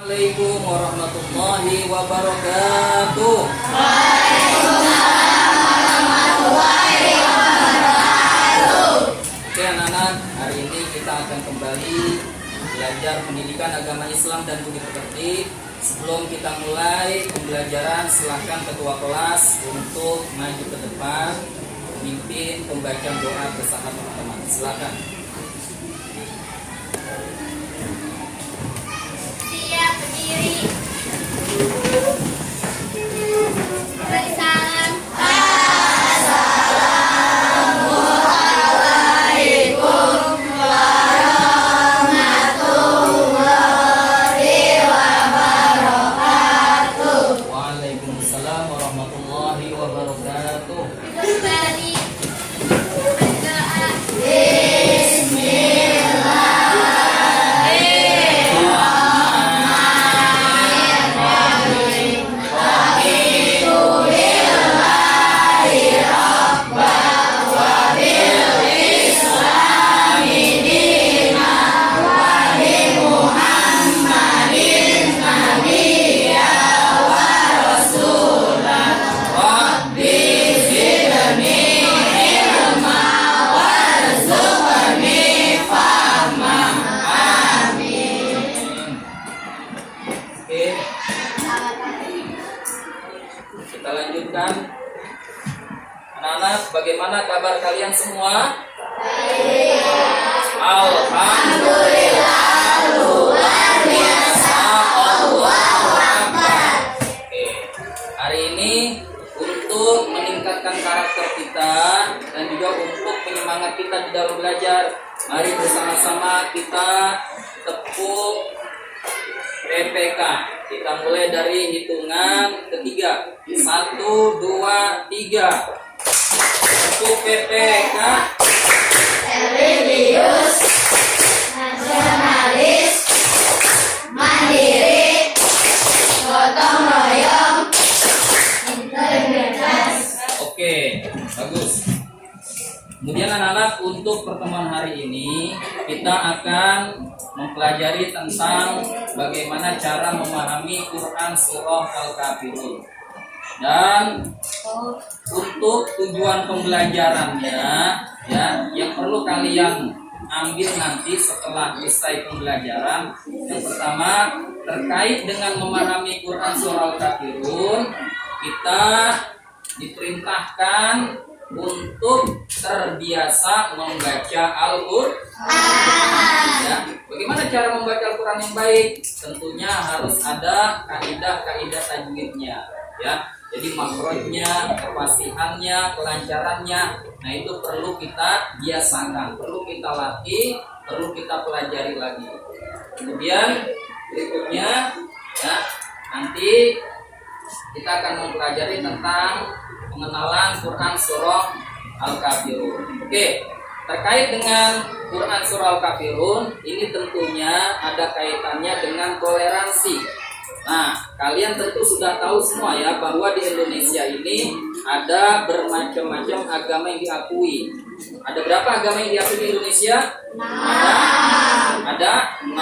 Assalamualaikum warahmatullahi wabarakatuh. Oke anak-anak, hari ini kita akan kembali belajar pendidikan agama Islam dan budi pekerti. Sebelum kita mulai pembelajaran, silakan ketua kelas untuk maju ke depan memimpin pembacaan doa bersama teman-teman. Silakan. Siap berdiri. Beri salam. Assalamualaikum warahmatullahi wabarakatuh. Waalaikumsalam warahmatullahi wabarakatuh. Kembali berdoa. Kita lanjutkan. Anak-anak, bagaimana kabar kalian semua? Alhamdulillah, luar biasa, Allahu Akbar. Oke, hari ini untuk meningkatkan karakter kita dan juga untuk penyemangat kita di dalam belajar, mari bersama-sama kita tepuk PPK. Kita mulai dari hitungan ketiga. 1, 2, 3. Tepuk PPK. Religius, nasionalis, mandiri, gotong royong, integritas. Oke, bagus. Kemudian anak-anak, untuk pertemuan hari ini kita akan mempelajari tentang bagaimana cara memahami Quran Surah Al-Kafirun. Dan untuk tujuan pembelajarannya, ya, yang perlu kalian ambil nanti setelah selesai pembelajaran, yang pertama terkait dengan memahami Quran Surah Al-Kafirun, kita diperintahkan untuk terbiasa membaca Al-Quran. Ya, bagaimana cara membaca Al-Quran yang baik? Tentunya harus ada kaidah-kaidah tajwidnya, ya. Jadi makrojnya, kefasihannya, kelancarannya, nah itu perlu kita biasakan, perlu kita latih, perlu kita pelajari lagi. Kemudian berikutnya, ya, nanti kita akan mempelajari tentang pengenalan Quran Surah Al-Kafirun. Oke, terkait dengan Quran Surah Al-Kafirun, ini tentunya ada kaitannya dengan toleransi. Nah, kalian tentu sudah tahu semua ya bahwa di Indonesia ini ada bermacam-macam agama yang diakui. Ada berapa agama yang diakui di Indonesia? Ada 6,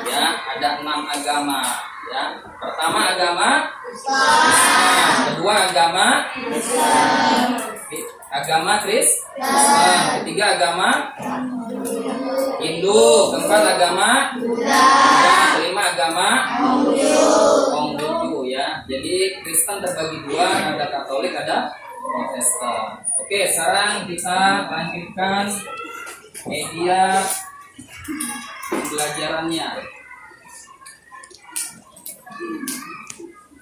ya, ada 6 agama. Ya, pertama agama Islam, kedua agama Islam, agama Kristen, ketiga agama Hindu, keempat agama Buddha, kelima agama Konghucu, ya. Jadi Kristen terbagi dua, ada Katolik, ada Protestan. Oke, sekarang kita lanjutkan media pembelajarannya.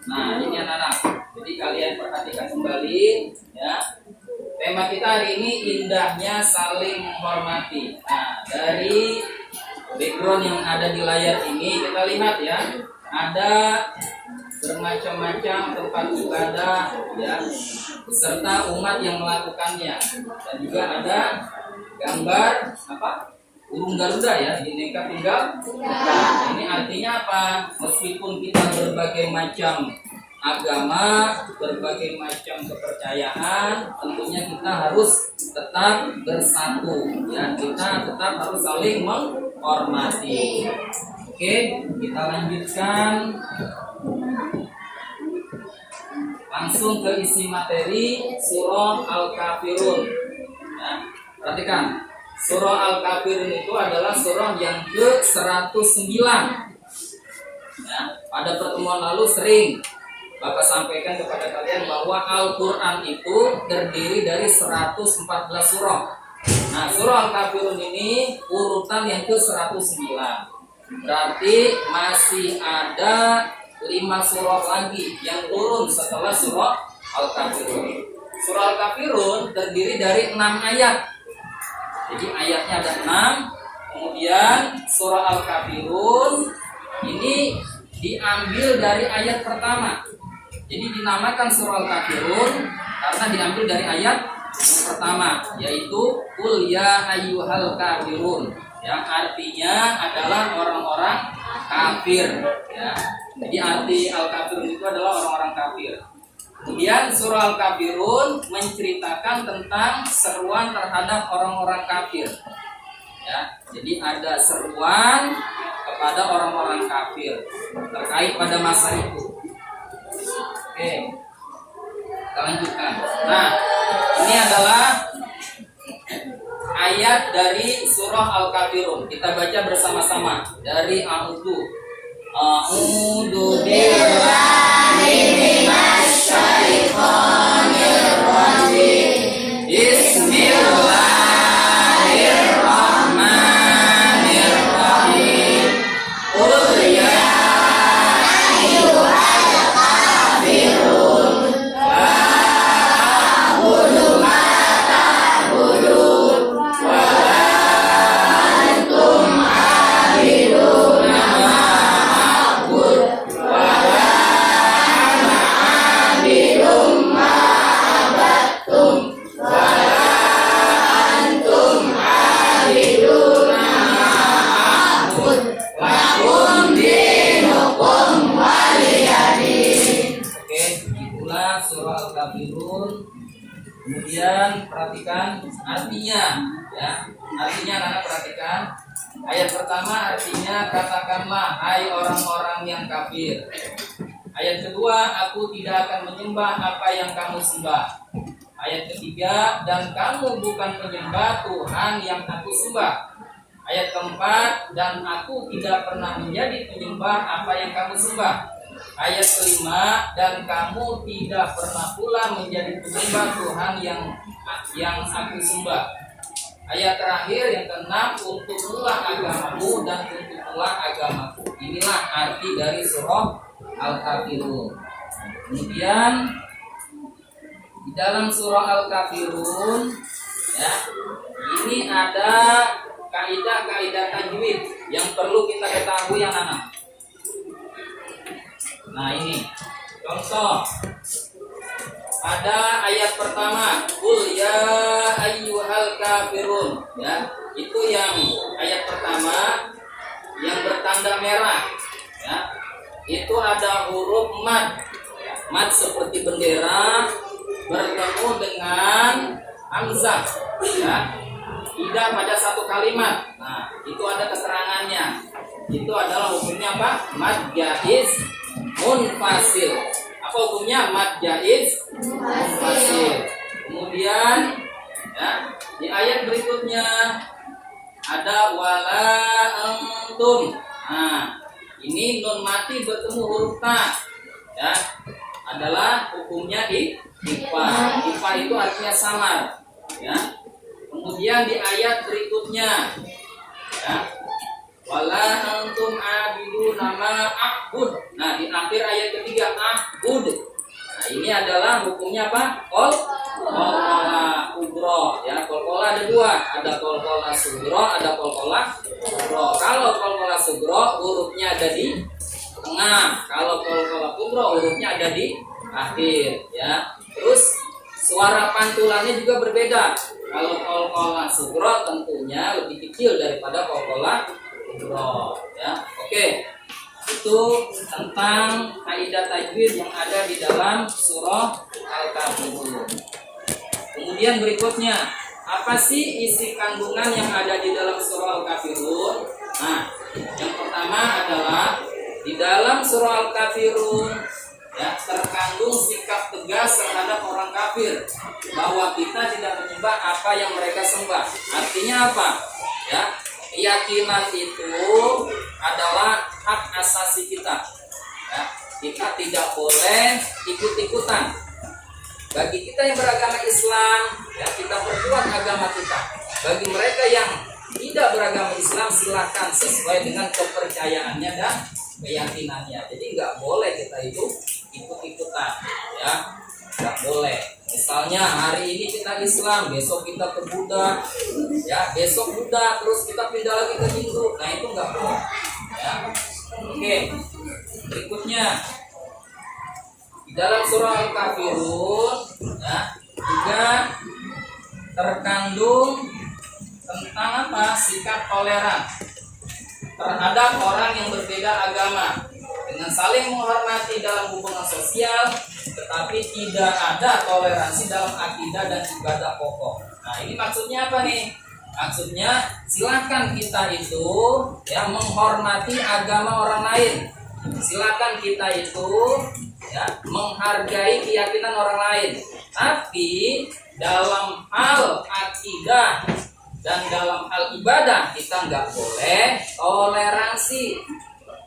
Nah, ini anak-anak. Jadi kalian perhatikan kembali, ya. Tema kita hari ini indahnya saling menghormati. Nah, dari background yang ada di layar ini kita lihat ya, ada bermacam-macam tempat ibadah, ya, beserta umat yang melakukannya. Dan juga ada gambar apa? Burung Garuda, ya, Bhinneka Tunggal Ika. Ini artinya apa? Meskipun kita berbagai macam agama, berbagai macam kepercayaan, tentunya kita harus tetap bersatu, ya. Kita tetap harus saling menghormati. Oke, kita lanjutkan langsung ke isi materi surah Al-Kafirun. Ya, perhatikan, surah Al-Kafirun itu adalah surah yang ke-109. Ya, pada pertemuan lalu sering Bapak sampaikan kepada kalian bahwa Al-Quran itu terdiri dari 114 surah. Nah, surah Al-Kafirun ini urutan yang ke-109. Berarti masih ada 5 surah lagi yang turun setelah surah Al-Kafirun. Surah Al-Kafirun terdiri dari 6 ayat. Jadi ayatnya ada 6. Kemudian surah Al-Kafirun ini diambil dari ayat pertama. Jadi dinamakan surah Al-Kafirun karena diambil dari ayat yang pertama, yaitu Qul ya ayyuhal kafirun, yang artinya adalah orang-orang kafir. Ya. Jadi arti Al-Kafirun itu adalah orang-orang kafir. Kemudian surah Al-Kafirun menceritakan tentang seruan terhadap orang-orang kafir. Ya, jadi ada seruan kepada orang-orang kafir terkait pada masa itu. Oke, kita lanjutkan. Nah, ini adalah ayat dari surah Al-Kafirun. Kita baca bersama-sama dari A'udzu billahi minasy syaithanir rajim. Bismillahirrahmanirrahim. Qul ya ayyuhal kafirun la a'budu ma ta'budun wa la antum 'abiduna ma a'bud wa la ana 'abidum ma 'abadtum wa la antum 'abiduna ma a'bud lakum dinukum waliyadin. Oke, itulah surah Al-Kafirun. Kemudian perhatikan artinya, ya. Artinya anak perhatikan. Ayat pertama artinya katakanlah hai orang-orang yang kafir. Ayat kedua, aku tidak akan menyembah apa yang kamu sembah. Ayat ketiga, dan kamu bukan penyembah Tuhan yang aku sembah. Ayat keempat, dan aku tidak pernah menjadi penyembah apa yang kamu sembah. Ayat kelima, dan kamu tidak pernah pula menjadi penyembah Tuhan yang aku sembah. Ayat terakhir yang keenam, untuklah agamamu dan untuklah agamaku. Inilah arti dari surah Al-Kafirun. Kemudian di dalam surah Al-Kafirun, ya, ini ada kaidah-kaidah tajwid yang perlu kita ketahui yang anak. Nah, ini contoh. Ada ayat pertama, Qul ya ayyuhal kafirun, ya. Itu yang ayat pertama yang bertanda merah, ya. Itu ada huruf mad. Mad seperti bendera bertemu dengan hamzah, ya. Tidak pada satu kalimat. Nah, itu ada keterangannya. Itu adalah hukumnya apa? Mad jaiz munfasil. Apa hukumnya? Mad jaiz munfasil. Kemudian, ya, di ayat berikutnya ada wala antum. Nah, ini nun mati bertemu huruf ta, ya, adalah hukumnya ifa. Ifa itu artinya samar, ya. Kemudian di ayat berikutnya, ya, wala antum abidu nama a'bud. Nah, di akhir ayat ketiga a'bud. Nah, ini adalah hukumnya apa? Qalqalah kubro, ya. Qalqalah ada dua, ada qalqalah sugro, ada qalqalah kubro. Kalau qalqalah sugro hurufnya ada di tengah, kalau qalqalah kubro hurufnya ada di akhir, ya. Terus suara pantulannya juga berbeda. Kalau qalqalah sugro tentunya lebih kecil daripada qalqalah kubro, ya. Oke. Itu tentang kaidah tajwid yang ada di dalam surah Al-Kafirun. Kemudian berikutnya, apa sih isi kandungan yang ada di dalam surah Al-Kafirun? Nah, yang pertama pertama adalah di dalam surah Al-Kafirun ya terkandung sikap tegas terhadap orang kafir bahwa kita tidak menyembah apa yang mereka sembah. Artinya apa? Ya, keyakinan itu adalah hak asasi kita. Ya, kita tidak boleh ikut-ikutan. Bagi kita yang beragama Islam, ya kita perkuat agama kita. Bagi mereka yang tidak beragama Islam, silakan sesuai dengan kepercayaannya dan keyakinannya. Jadi nggak boleh kita itu ikut-ikutan, ya nggak boleh. Misalnya hari ini kita Islam, besok kita ke Buddha, ya besok Buddha, terus kita pindah lagi ke Hindu. Nah itu nggak boleh. Ya. Oke, berikutnya di dalam surah Al-Kafirun, ya juga terkandung tentang apa? Sikap toleran terhadap orang yang berbeda agama dengan saling menghormati dalam hubungan sosial, tetapi tidak ada toleransi dalam akidah dan ibadah pokok. Nah ini maksudnya apa nih? Maksudnya silakan kita itu ya menghormati agama orang lain. Silakan kita itu ya menghargai keyakinan orang lain. Tapi dalam hal akidah dan dalam hal ibadah kita nggak boleh toleransi.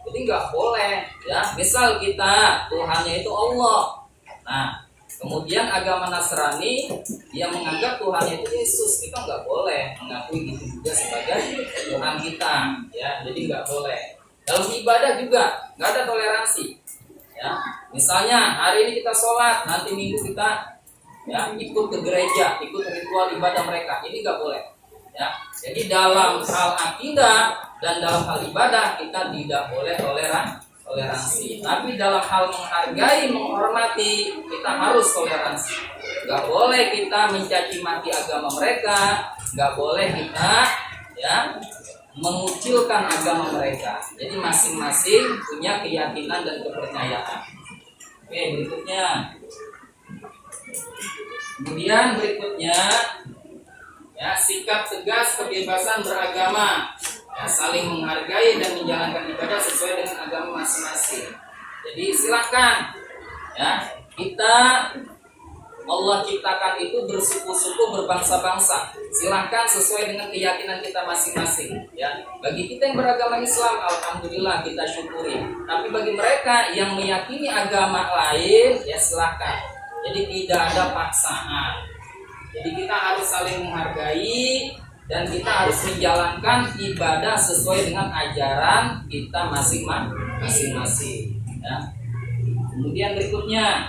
Jadi nggak boleh ya. Misal kita Tuhannya itu Allah. Nah, kemudian agama Nasrani dia menganggap Tuhannya itu Yesus. Kita nggak boleh mengakui itu juga sebagai Tuhan kita. Ya, jadi nggak boleh. Dalam ibadah juga nggak ada toleransi. Ya, misalnya hari ini kita sholat, nanti minggu kita ya ikut ke gereja, ikut ritual ibadah mereka. Ini nggak boleh. Ya, jadi dalam hal akidah dan dalam hal ibadah kita tidak boleh toleransi. Tapi dalam hal menghargai, menghormati kita harus toleransi. Gak boleh kita mencaci maki agama mereka, gak boleh kita ya mengucilkan agama mereka. Jadi masing-masing punya keyakinan dan kepercayaan. Oke, berikutnya. Kemudian berikutnya ya sikap tegas kebebasan beragama, ya, saling menghargai dan menjalankan ibadah sesuai dengan agama masing-masing. Jadi silakan ya kita Allah ciptakan itu bersuku-suku berbangsa-bangsa. Silakan sesuai dengan keyakinan kita masing-masing. Ya bagi kita yang beragama Islam, alhamdulillah kita syukuri. Tapi bagi mereka yang meyakini agama lain, ya silakan. Jadi tidak ada paksaan. Jadi kita harus saling menghargai dan kita harus menjalankan ibadah sesuai dengan ajaran kita masing-masing. Ya. Kemudian berikutnya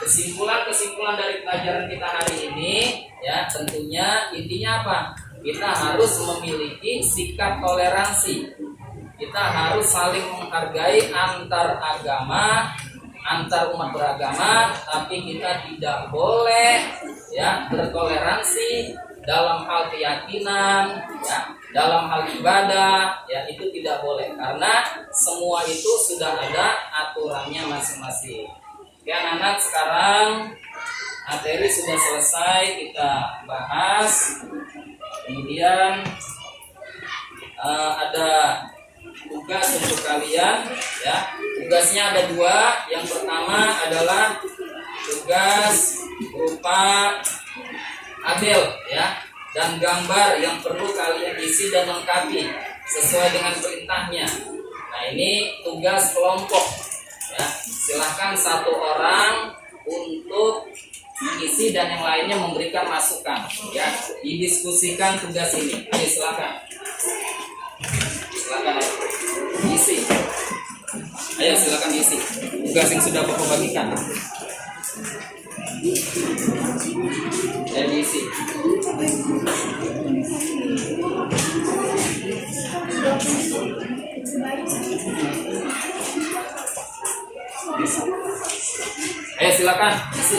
kesimpulan dari pelajaran kita hari ini, ya tentunya intinya apa? Kita harus memiliki sikap toleransi. Kita harus saling menghargai antar agama, antar umat beragama, tapi kita tidak boleh ya bertoleransi dalam hal keyakinan, ya, dalam hal ibadah, ya itu tidak boleh karena semua itu sudah ada aturannya masing-masing. Oke anak-anak, sekarang materi sudah selesai kita bahas. Kemudian ada tugas untuk kalian, ya. Tugasnya ada dua. Yang pertama adalah tugas berupa tabel, ya, dan gambar yang perlu kalian isi dan lengkapi sesuai dengan perintahnya. Nah ini tugas kelompok, ya. Silahkan satu orang untuk mengisi dan yang lainnya memberikan masukan, ya. Didiskusikan tugas ini. Ayo silakan. Silakan isi. Ayo silakan isi tugas yang sudah Bapak bagikan. Ya diisi. Ayo silakan isi.